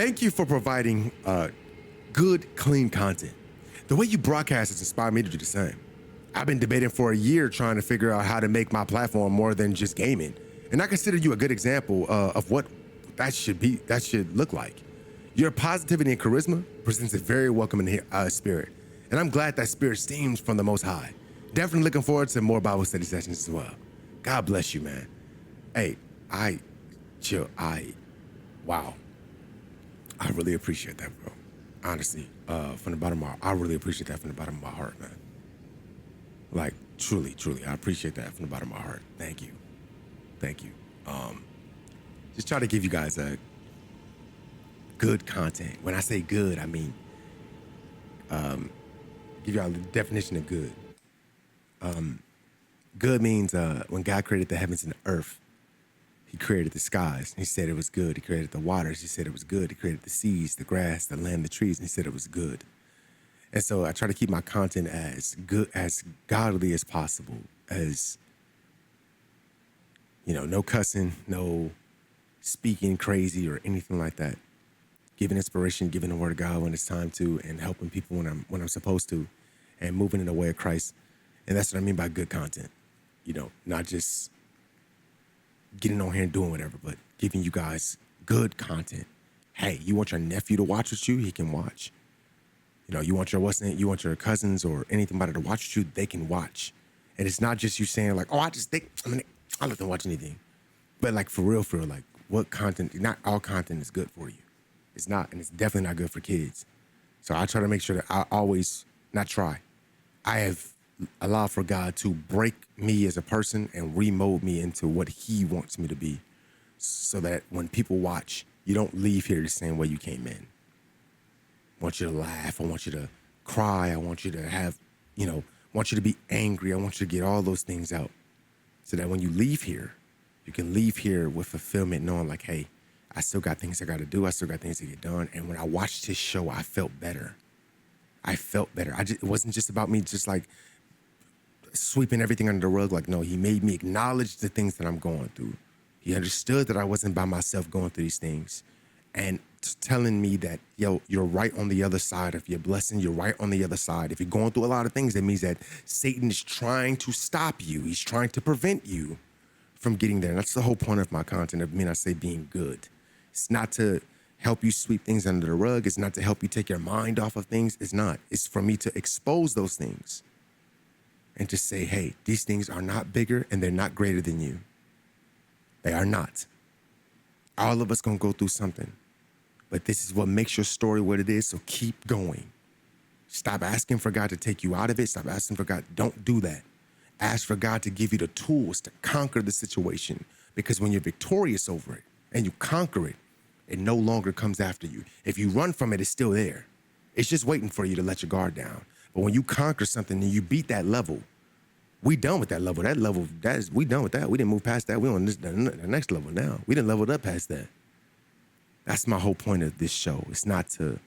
thank you for providing good, clean content. The way you broadcast has inspired me to do the same. I've been debating for a year trying to figure out how to make my platform more than just gaming. And I consider you a good example of what that should look like. Your positivity and charisma presents a very welcoming spirit. And I'm glad that spirit steams from the Most High. Definitely looking forward to more Bible study sessions as well. God bless you, man. Hey, wow. I really appreciate that, bro. Honestly, from the bottom of I really appreciate that from the bottom of my heart, man. Like, truly, I appreciate that from the bottom of my heart. Thank you. Just try to give you guys a good content. When I say good, I mean, give y'all the definition of good. Good means when God created the heavens and the earth, he created the skies. He said it was good. He created the waters. He said it was good. He created the seas, the grass, the land, the trees, and he said it was good. And so I try to keep my content as good, as godly as possible, as, no cussing, no speaking crazy or anything like that. Giving inspiration, giving the word of God when it's time to, and helping people when I'm supposed to, and moving in the way of Christ. And that's what I mean by good content. Not just getting on here and doing whatever, but giving you guys good content. Hey, you want your nephew to watch with you? He can watch. You want your cousins or anybody to watch with you? They can watch. And it's not just you saying like, oh, I'll let them watch anything. But like for real, like what content? Not all content is good for you. It's not, and it's definitely not good for kids. So I try to make sure that I always I have allowed for God to break me as a person and remold me into what he wants me to be, so that when people watch, you don't leave here the same way you came in. I want you to laugh. I want you to cry. I want you to have, want you to be angry. I want you to get all those things out, so that when you leave here, you can leave here with fulfillment, knowing like, hey, I still got things I got to do. I still got things to get done. And when I watched his show, I felt better. It wasn't just about me just like sweeping everything under the rug. Like, no, he made me acknowledge the things that I'm going through. He understood that I wasn't by myself going through these things, and telling me that, yo, you're right on the other side of your blessing. You're right on the other side. If you're going through a lot of things, that means that Satan is trying to stop you. He's trying to prevent you from getting there. And that's the whole point of my content, of me, I say being good. It's not to help you sweep things under the rug. It's not to help you take your mind off of things. It's not. It's for me to expose those things and to say, hey, these things are not bigger and they're not greater than you. They are not. All of us gonna go through something, but this is what makes your story what it is, so keep going. Stop asking for God to take you out of it. Stop asking for God. Don't do that. Ask for God to give you the tools to conquer the situation, because when you're victorious over it and you conquer it, it no longer comes after you. If you run from it, it's still there. It's just waiting for you to let your guard down. But when you conquer something and you beat that level, we done with that level. We done with that. We didn't move past that. We on the next level now. We didn't level up past that. That's my whole point of this show. It's not to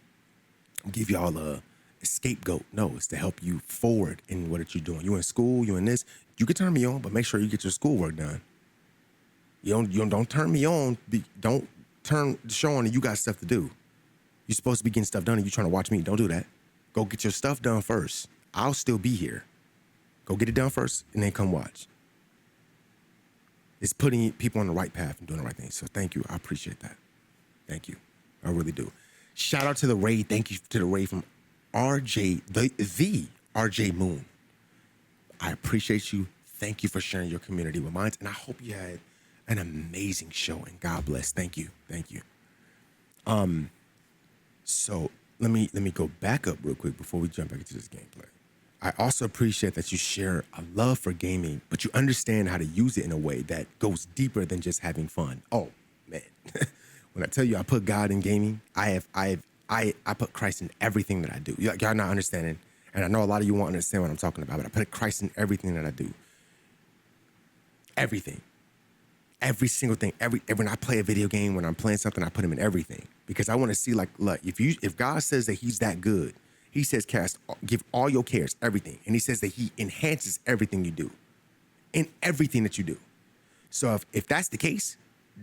give y'all a scapegoat. No, it's to help you forward in what you're doing. You in school, you in this. You can turn me on, but make sure you get your schoolwork done. You don't turn me on. Don't turn the show on and you got stuff to do. You're supposed to be getting stuff done and you trying to watch me. Don't do that. Go get your stuff done first. I'll still be here. Go get it done first and then come watch. It's putting people on the right path and doing the right thing. So thank you. I appreciate that. Thank you. I really do. Shout out to the raid. Thank you to the raid from RJ, the RJ Moon. I appreciate you. Thank you for sharing your community with mine. And I hope you had an amazing show, and God bless. Thank you. Thank you. So let me go back up real quick before we jump back into this gameplay. I also appreciate that you share a love for gaming, but you understand how to use it in a way that goes deeper than just having fun. Oh man. When I tell you I put God in gaming, I put Christ in everything that I do. Y'all not understanding, and I know a lot of you won't understand what I'm talking about, but I put Christ in everything that I do. Everything. Every single thing. When I play a video game, when I'm playing something, I put him in everything, because I want to see, like, look, if God says that he's that good, he says give all your cares, everything. And he says that he enhances everything you do, in everything that you do. So if that's the case,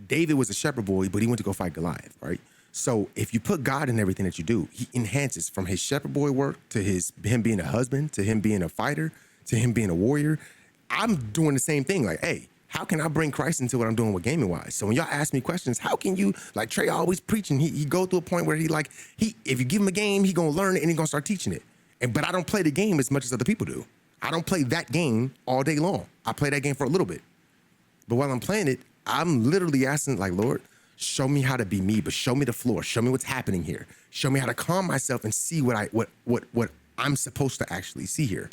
David was a shepherd boy, but he went to go fight Goliath, right? So if you put God in everything that you do, he enhances from his shepherd boy work to him being a husband, to him being a fighter, to him being a warrior. I'm doing the same thing. Like, hey, how can I bring Christ into what I'm doing with gaming wise? So when y'all ask me questions, how can you, like Trey always preaching, he go through a point where if you give him a game, he gonna learn it and he gonna start teaching it. But I don't play the game as much as other people do. I don't play that game all day long. I play that game for a little bit. But while I'm playing it, I'm literally asking, like, Lord, show me how to be me, but show me the floor. Show me what's happening here. Show me how to calm myself and see what I'm supposed to actually see here.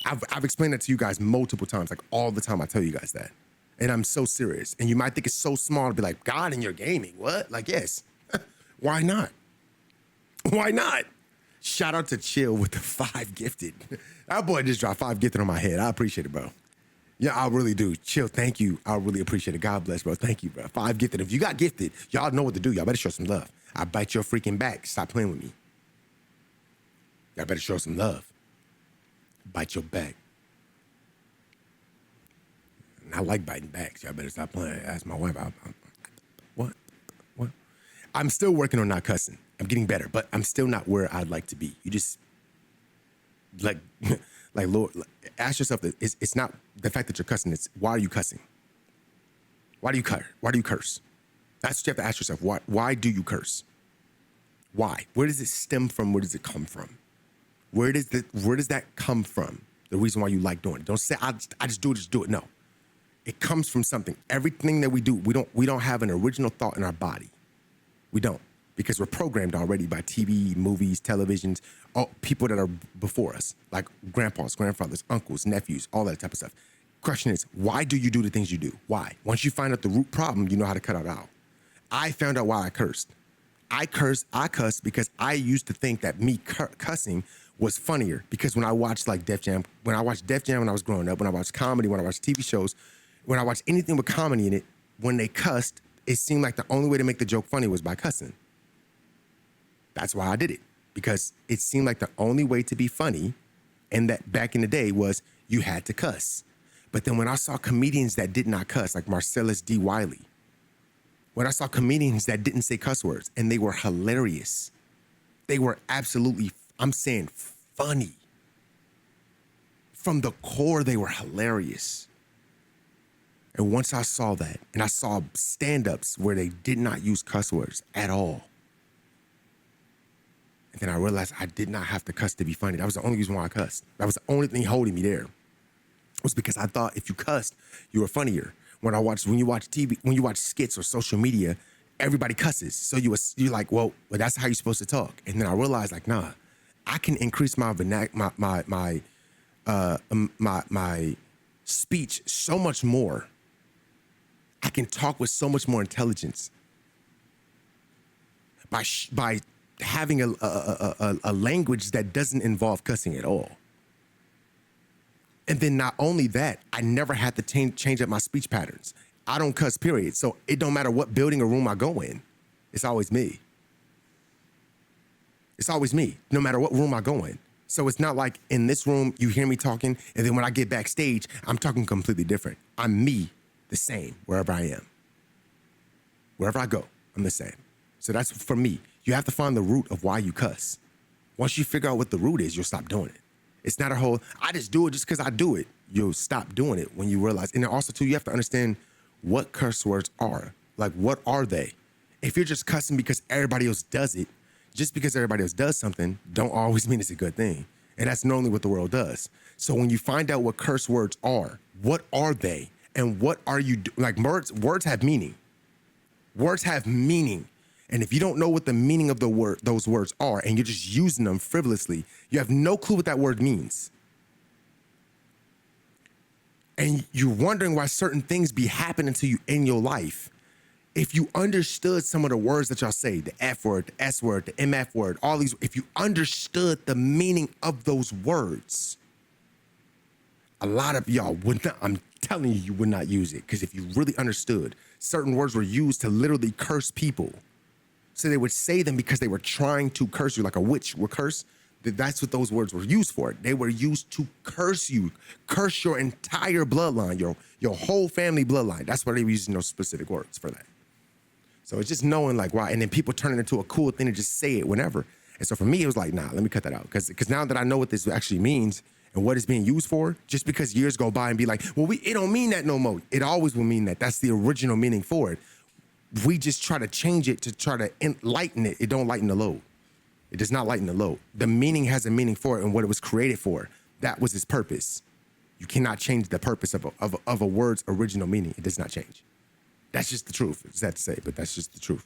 I've explained that to you guys multiple times, like all the time I tell you guys that. And I'm so serious. And you might think it's so small to be like, God in your gaming, what? Like, yes. Why not? Why not? Shout out to Chill with the 5 gifted. That boy just dropped 5 gifted on my head. I appreciate it, bro. Yeah, I really do. Chill, thank you. I really appreciate it. God bless, bro. Thank you, bro. 5 gifted. If you got gifted, y'all know what to do. Y'all better show some love. I bite your freaking back. Stop playing with me. Y'all better show some love. Bite your back. And I like biting backs. Y'all better stop playing. Ask my wife. What? I'm still working on not cussing. I'm getting better, but I'm still not where I'd like to be. You just, like Lord, ask yourself that it's not the fact that you're cussing. It's why are you cussing? Why do you curse? Why do you curse? That's what you have to ask yourself. Why do you curse? Why? Where does it stem from? Where does it come from? Where does that come from? The reason why you like doing it. Don't say I just do it. No, it comes from something. Everything that we do, we don't have an original thought in our body. We don't, because we're programmed already by TV, movies, televisions, all people that are before us, like grandpas, grandfathers, uncles, nephews, all that type of stuff. Question is, why do you do the things you do? Why? Once you find out the root problem, you know how to cut it out. I found out why I cursed. I cussed because I used to think that me cussing was funnier, because when I watched like Def Jam, when I was growing up, when I watched comedy, when I watched TV shows, when I watched anything with comedy in it, when they cussed, it seemed like the only way to make the joke funny was by cussing. That's why I did it, because it seemed like the only way to be funny, and that back in the day, was you had to cuss. But then when I saw comedians that did not cuss, like Marcellus D. Wiley, when I saw comedians that didn't say cuss words, and they were hilarious, they were absolutely, I'm saying, funny. From the core, they were hilarious. And once I saw that, and I saw stand-ups where they did not use cuss words at all, and then I realized I did not have to cuss to be funny. That was the only reason why I cussed. That was the only thing holding me there. It was because I thought if you cussed, you were funnier. When you watch TV, when you watch skits or social media, everybody cusses. So you're like, well, that's how you're supposed to talk. And then I realized, like, nah, I can increase my speech so much more. I can talk with so much more intelligence by having a language that doesn't involve cussing at all. And then not only that, I never had to change up my speech patterns. I don't cuss, period. So it don't matter what building or room I go in. It's always me. It's always me, no matter what room I go in. So it's not like in this room, you hear me talking, and then when I get backstage, I'm talking completely different. I'm me, the same, wherever I am. Wherever I go, I'm the same. So that's for me. You have to find the root of why you cuss. Once you figure out what the root is, you'll stop doing it. It's not a whole, I just do it just because I do it. You'll stop doing it when you realize. And then also, too, you have to understand what curse words are. Like, what are they? If you're just cussing because everybody else does it, just because everybody else does something, don't always mean it's a good thing. And that's normally what the world does. So when you find out what curse words are, what are they? And what are you doing? Like, words have meaning. Words have meaning. And if you don't know what the meaning of those words are, and you're just using them frivolously, you have no clue what that word means. And you're wondering why certain things be happening to you in your life. If you understood some of the words that y'all say, the F word, the S word, the MF word, all these, if you understood the meaning of those words, a lot of y'all would not, I'm telling you, you would not use it. Because if you really understood, certain words were used to literally curse people. So they would say them because they were trying to curse you, like a witch would curse. That's what those words were used for. They were used to curse you, curse your entire bloodline, your whole family bloodline. That's why they were using those specific words for that. So it's just knowing like why, and then people turn it into a cool thing to just say it whenever. And so for me, it was like, nah, let me cut that out. Because now that I know what this actually means and what it's being used for, just because years go by and be like, well, it don't mean that no more. It always will mean that. That's the original meaning for it. We just try to change it to try to lighten it. It don't lighten the load. It does not lighten the load. The meaning has a meaning for it and what it was created for. That was its purpose. You cannot change the purpose of a word's original meaning. It does not change. That's just the truth. It's sad to say, but that's just the truth.